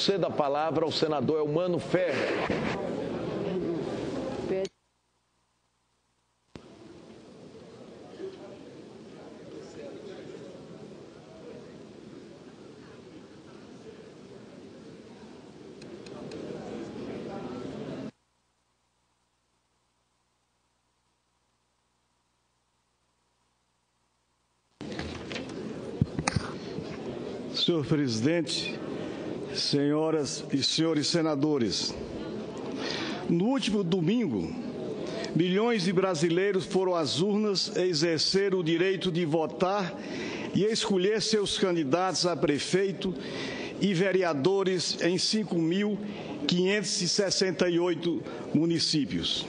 conceda a palavra ao senador Elmano Ferrer. Senhor presidente, senhoras e senhores senadores, no último domingo, milhões de brasileiros foram às urnas exercer o direito de votar e escolher seus candidatos a prefeito e vereadores em 5.568 municípios.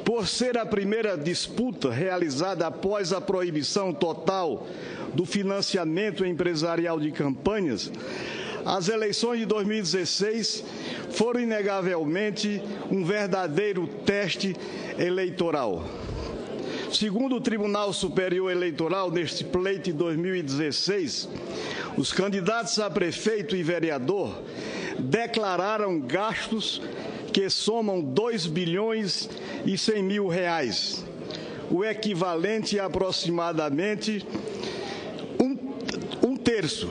Por ser a primeira disputa realizada após a proibição total do financiamento empresarial de campanhas, as eleições de 2016 foram inegavelmente um verdadeiro teste eleitoral. Segundo o Tribunal Superior Eleitoral, neste pleito de 2016, os candidatos a prefeito e vereador declararam gastos que somam 2 bilhões e 100 mil reais, o equivalente a aproximadamente um terço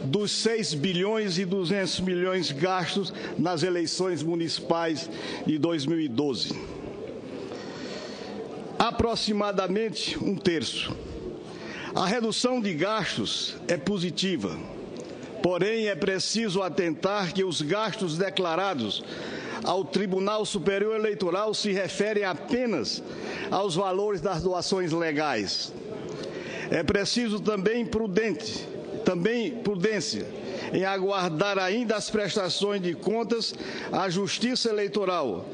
dos 6 bilhões e 200 milhões gastos nas eleições municipais de 2012. Aproximadamente um terço. A redução de gastos é positiva, porém é preciso atentar que os gastos declarados ao Tribunal Superior Eleitoral se referem apenas aos valores das doações legais. É preciso também prudência em aguardar ainda as prestações de contas à Justiça Eleitoral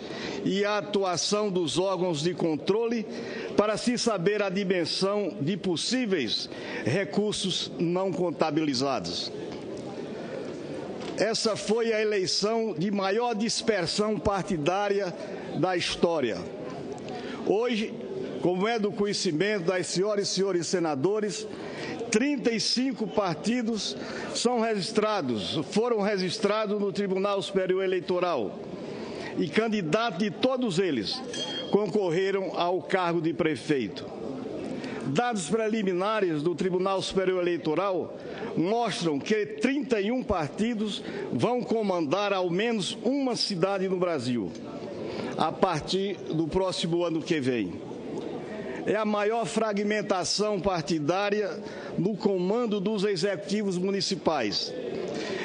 e a atuação dos órgãos de controle para se saber a dimensão de possíveis recursos não contabilizados. Essa foi a eleição de maior dispersão partidária da história. Hoje, como é do conhecimento das senhoras e senhores senadores, 35 partidos foram registrados no Tribunal Superior Eleitoral e candidatos de todos eles concorreram ao cargo de prefeito. Dados preliminares do Tribunal Superior Eleitoral mostram que 31 partidos vão comandar ao menos uma cidade no Brasil, a partir do próximo ano que vem. É a maior fragmentação partidária no comando dos executivos municipais.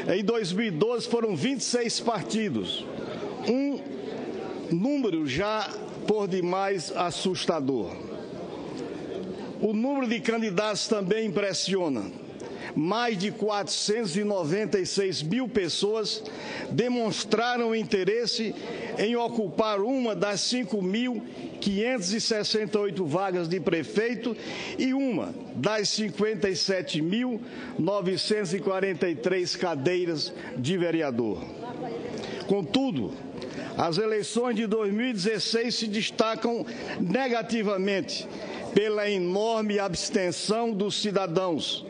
Em 2012 foram 26 partidos, um número já por demais assustador. O número de candidatos também impressiona. Mais de 496 mil pessoas demonstraram interesse em ocupar uma das 5.568 vagas de prefeito e uma das 57.943 cadeiras de vereador. Contudo, as eleições de 2016 se destacam negativamente pela enorme abstenção dos cidadãos,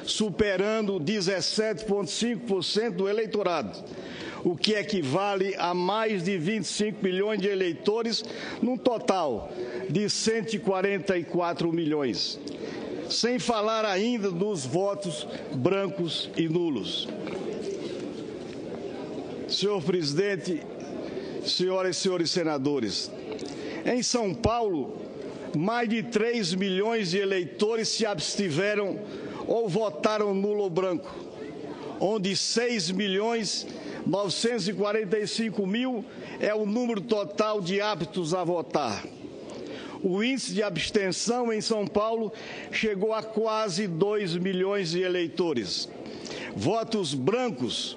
superando 17,5% do eleitorado, o que equivale a mais de 25 milhões de eleitores, num total de 144 milhões. Sem falar ainda dos votos brancos e nulos. Senhor presidente, senhoras e senhores senadores, em São Paulo, mais de 3 milhões de eleitores se abstiveram ou votaram nulo ou branco, onde 6.945.000 é o número total de aptos a votar. O índice de abstenção em São Paulo chegou a quase 2 milhões de eleitores. Votos brancos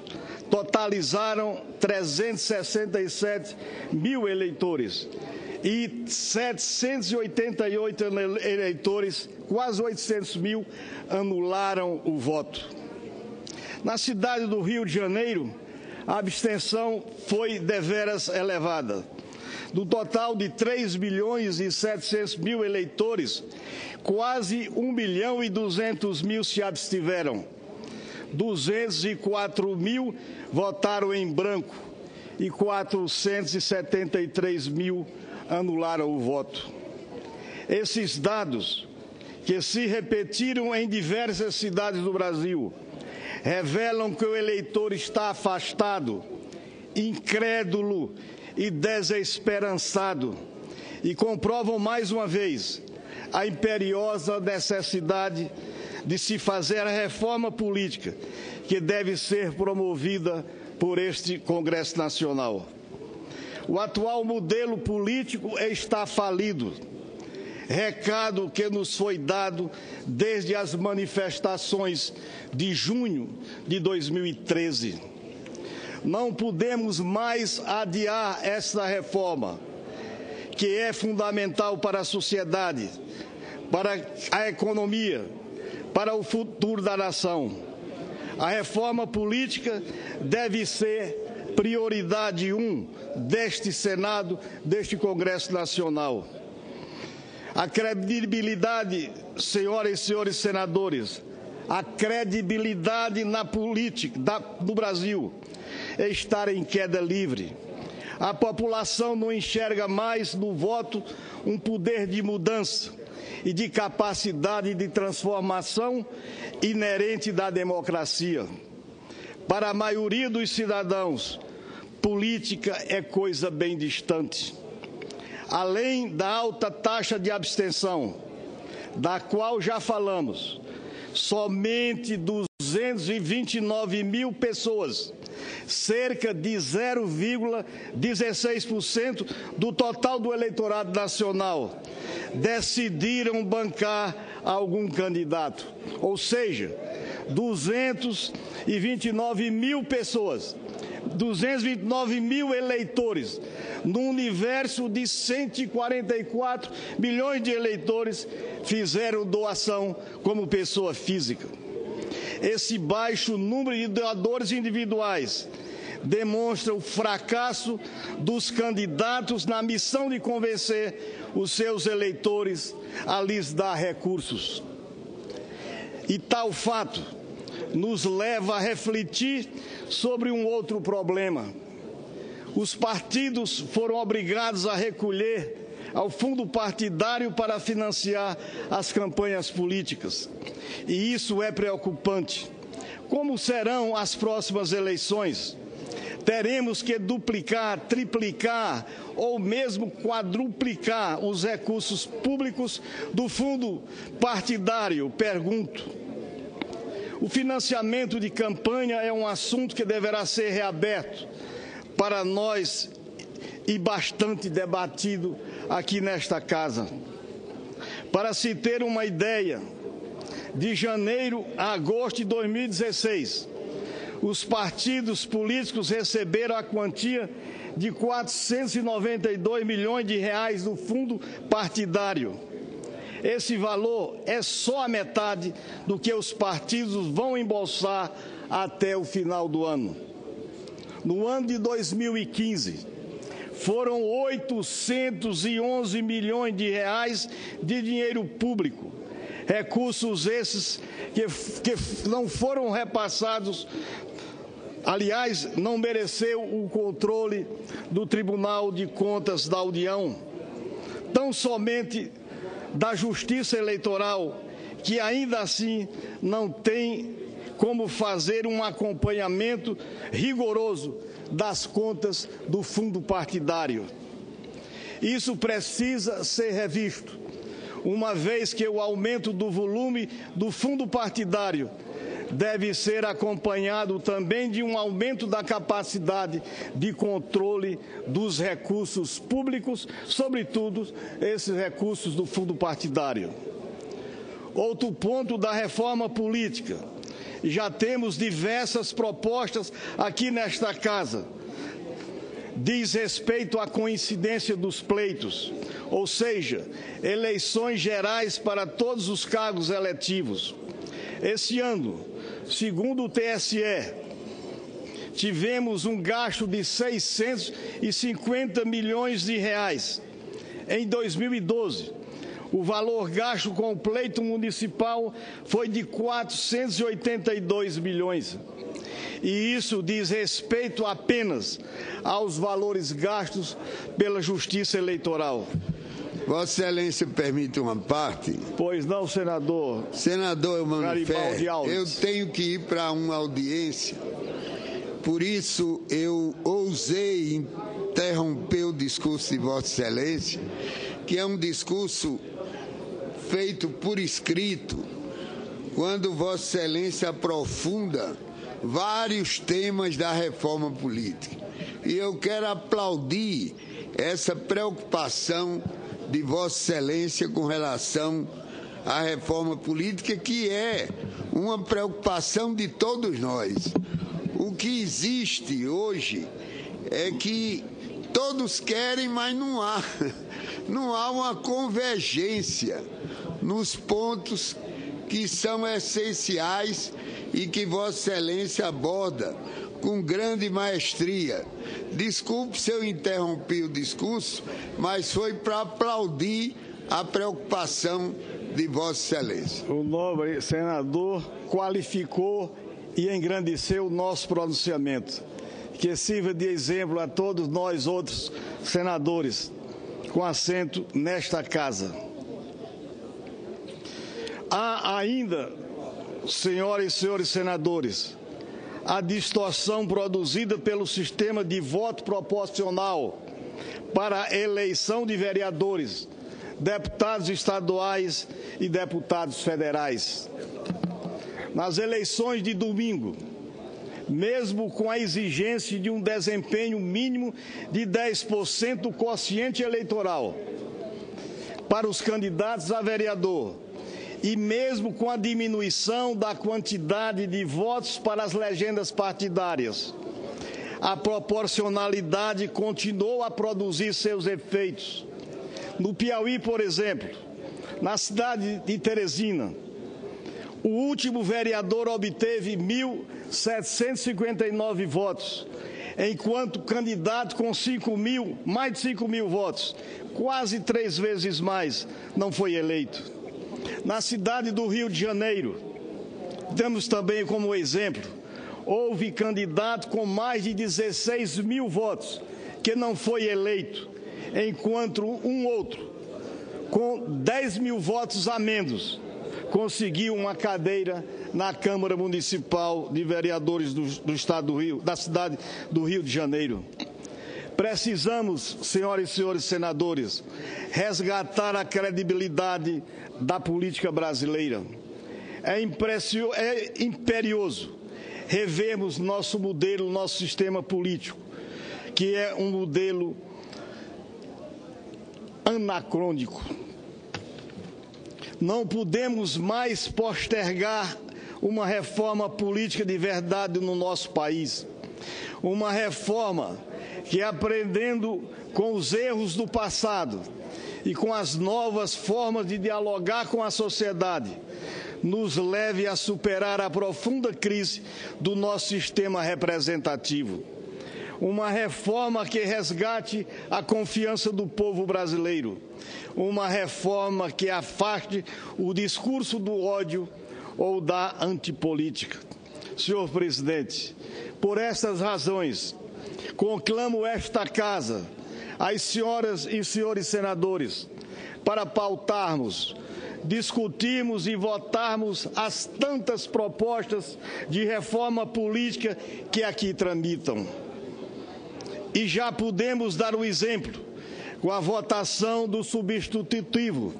totalizaram 367 mil eleitores e 788 eleitores, quase 800 mil, anularam o voto. Na cidade do Rio de Janeiro, a abstenção foi deveras elevada. Do total de 3 milhões e 700 mil eleitores, quase 1 milhão e 200 mil se abstiveram. 204 mil votaram em branco e 473 mil anularam o voto. Esses dados, que se repetiram em diversas cidades do Brasil, revelam que o eleitor está afastado, incrédulo e desesperançado e comprovam mais uma vez a imperiosa necessidade de se fazer a reforma política que deve ser promovida por este Congresso Nacional. O atual modelo político está falido. Recado que nos foi dado desde as manifestações de junho de 2013. Não podemos mais adiar esta reforma, que é fundamental para a sociedade, para a economia, para o futuro da nação. A reforma política deve ser prioridade 1 deste Senado, deste Congresso Nacional. A credibilidade, senhoras e senhores senadores, a credibilidade na política do Brasil está em queda livre. A população não enxerga mais no voto um poder de mudança e de capacidade de transformação inerente da democracia. Para a maioria dos cidadãos, política é coisa bem distante. Além da alta taxa de abstenção, da qual já falamos, somente 229 mil pessoas, cerca de 0,16% do total do eleitorado nacional, decidiram bancar algum candidato. Ou seja, 229 mil pessoas, 229 mil eleitores, no universo de 144 milhões de eleitores, fizeram doação como pessoa física. Esse baixo número de doadores individuais demonstra o fracasso dos candidatos na missão de convencer os seus eleitores a lhes dar recursos. E tal fato nos leva a refletir sobre um outro problema. Os partidos foram obrigados a recolher ao fundo partidário para financiar as campanhas políticas. E isso é preocupante. Como serão as próximas eleições? Teremos que duplicar, triplicar ou mesmo quadruplicar os recursos públicos do fundo partidário? Pergunto. O financiamento de campanha é um assunto que deverá ser reaberto para nós e bastante debatido aqui nesta casa. Para se ter uma ideia, de janeiro a agosto de 2016, os partidos políticos receberam a quantia de 492 milhões de reais do fundo partidário. Esse valor é só a metade do que os partidos vão embolsar até o final do ano. No ano de 2015, foram 811 milhões de reais de dinheiro público, recursos esses que não foram repassados, aliás, não mereceu o controle do Tribunal de Contas da União, tão somente da Justiça Eleitoral, que ainda assim não tem como fazer um acompanhamento rigoroso das contas do fundo partidário. Isso precisa ser revisto, uma vez que o aumento do volume do fundo partidário deve ser acompanhado também de um aumento da capacidade de controle dos recursos públicos, sobretudo esses recursos do fundo partidário. Outro ponto da reforma política. Já temos diversas propostas aqui nesta casa. Diz respeito à coincidência dos pleitos, ou seja, eleições gerais para todos os cargos eletivos. Esse ano, segundo o TSE, tivemos um gasto de 650 milhões de reais. Em 2012, O valor gasto com o pleito municipal foi de 482 bilhões. E isso diz respeito apenas aos valores gastos pela Justiça Eleitoral. Vossa Excelência permite uma parte? Pois não, senador. Senador Eumano Ferri, eu tenho que ir para uma audiência. Por isso, eu ousei interromper o discurso de Vossa Excelência, que é um discurso feito por escrito, quando Vossa Excelência aprofunda vários temas da reforma política. E eu quero aplaudir essa preocupação de Vossa Excelência com relação à reforma política, que é uma preocupação de todos nós. O que existe hoje é que todos querem, mas não há uma convergência nos pontos que são essenciais e que Vossa Excelência aborda com grande maestria. Desculpe se eu interrompi o discurso, mas foi para aplaudir a preocupação de Vossa Excelência. O nobre senador qualificou e engrandeceu o nosso pronunciamento, que sirva de exemplo a todos nós outros senadores com assento nesta casa. Há ainda, senhoras e senhores senadores, a distorção produzida pelo sistema de voto proporcional para a eleição de vereadores, deputados estaduais e deputados federais. Nas eleições de domingo, mesmo com a exigência de um desempenho mínimo de 10% do quociente eleitoral para os candidatos a vereador, e mesmo com a diminuição da quantidade de votos para as legendas partidárias, a proporcionalidade continuou a produzir seus efeitos. No Piauí, por exemplo, na cidade de Teresina, o último vereador obteve 1.759 votos, enquanto o candidato com mais de 5 mil votos, quase 3 vezes mais, não foi eleito. Na cidade do Rio de Janeiro, damos também como exemplo, houve candidato com mais de 16 mil votos que não foi eleito, enquanto um outro, com 10 mil votos a menos, conseguiu uma cadeira na Câmara Municipal de Vereadores do Estado do Rio, da cidade do Rio de Janeiro. Precisamos, senhoras e senhores senadores, resgatar a credibilidade da política brasileira. É imperioso revermos nosso modelo, nosso sistema político, que é um modelo anacrônico. Não podemos mais postergar uma reforma política de verdade no nosso país. Uma reforma que, aprendendo com os erros do passado e com as novas formas de dialogar com a sociedade, nos leve a superar a profunda crise do nosso sistema representativo. Uma reforma que resgate a confiança do povo brasileiro. Uma reforma que afaste o discurso do ódio ou da antipolítica. Senhor presidente, por estas razões, conclamo esta casa, as senhoras e senhores senadores, para pautarmos, discutirmos e votarmos as tantas propostas de reforma política que aqui tramitam. E já podemos dar o exemplo com a votação do substitutivo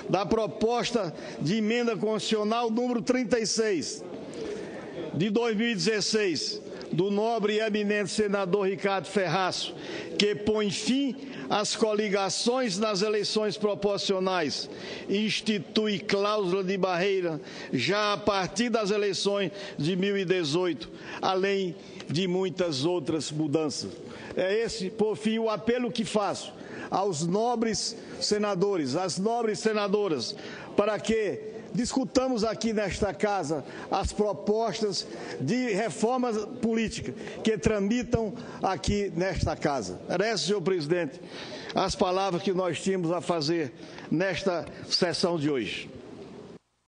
da proposta de emenda constitucional número 36 de 2016, do nobre e eminente senador Ricardo Ferraço, que põe fim às coligações nas eleições proporcionais e institui cláusula de barreira já a partir das eleições de 2018, além de muitas outras mudanças. É esse, por fim, o apelo que faço aos nobres senadores, às nobres senadoras, para que discutamos aqui nesta casa as propostas de reformas políticas que tramitam aqui nesta casa. Era esse, senhor presidente, as palavras que nós tínhamos a fazer nesta sessão de hoje.